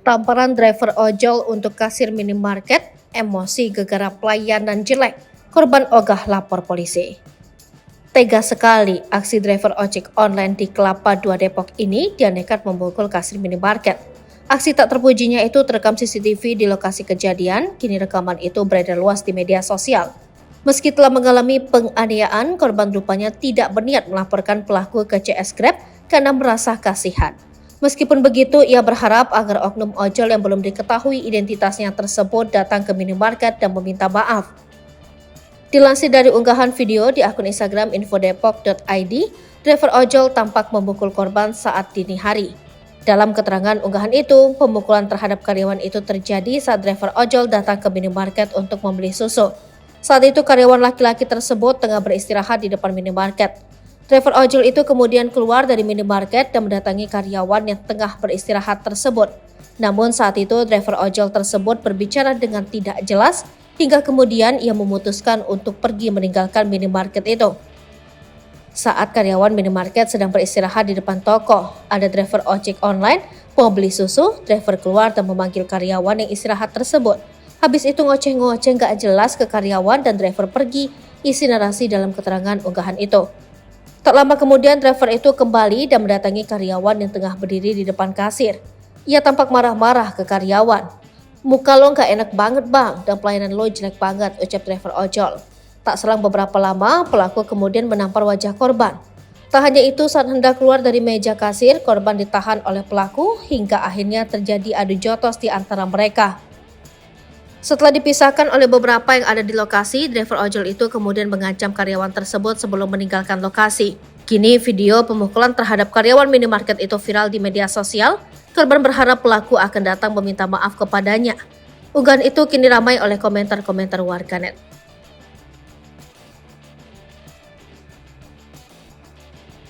Tamparan driver ojol untuk kasir minimarket, emosi gegara pelayanan jelek, korban ogah lapor polisi. Tega sekali, aksi driver ojek online di Kelapa II Depok ini dia nekat membokol kasir minimarket. Aksi tak terpujinya itu terekam CCTV di lokasi kejadian, kini rekaman itu beredar luas di media sosial. Meski telah mengalami penganiayaan, korban rupanya tidak berniat melaporkan pelaku ke CS Grab karena merasa kasihan. Meskipun begitu, ia berharap agar oknum ojol yang belum diketahui identitasnya tersebut datang ke minimarket dan meminta maaf. Dilansir dari unggahan video di akun Instagram infodepok.id, driver ojol tampak memukul korban saat dini hari. Dalam keterangan unggahan itu, pemukulan terhadap karyawan itu terjadi saat driver ojol datang ke minimarket untuk membeli susu. Saat itu karyawan laki-laki tersebut tengah beristirahat di depan minimarket. Driver ojol itu kemudian keluar dari minimarket dan mendatangi karyawan yang tengah beristirahat tersebut. Namun saat itu driver ojol tersebut berbicara dengan tidak jelas hingga kemudian ia memutuskan untuk pergi meninggalkan minimarket itu. Saat karyawan minimarket sedang beristirahat di depan toko, ada driver ojek online mau beli susu, driver keluar dan memanggil karyawan yang istirahat tersebut. Habis itu ngoceh-ngoceh gak jelas ke karyawan dan driver pergi, isi narasi dalam keterangan unggahan itu. Tak lama kemudian driver itu kembali dan mendatangi karyawan yang tengah berdiri di depan kasir. Ia tampak marah-marah ke karyawan. "Muka lo gak enak banget bang, dan pelayanan lo jelek banget," ucap driver ojol. Tak selang beberapa lama, pelaku kemudian menampar wajah korban. Tak hanya itu, saat hendak keluar dari meja kasir, korban ditahan oleh pelaku hingga akhirnya terjadi adu jotos di antara mereka. Setelah dipisahkan oleh beberapa yang ada di lokasi, driver ojol itu kemudian mengancam karyawan tersebut sebelum meninggalkan lokasi. Kini video pemukulan terhadap karyawan minimarket itu viral di media sosial. Korban berharap pelaku akan datang meminta maaf kepadanya. Unggahan itu kini ramai oleh komentar-komentar warganet.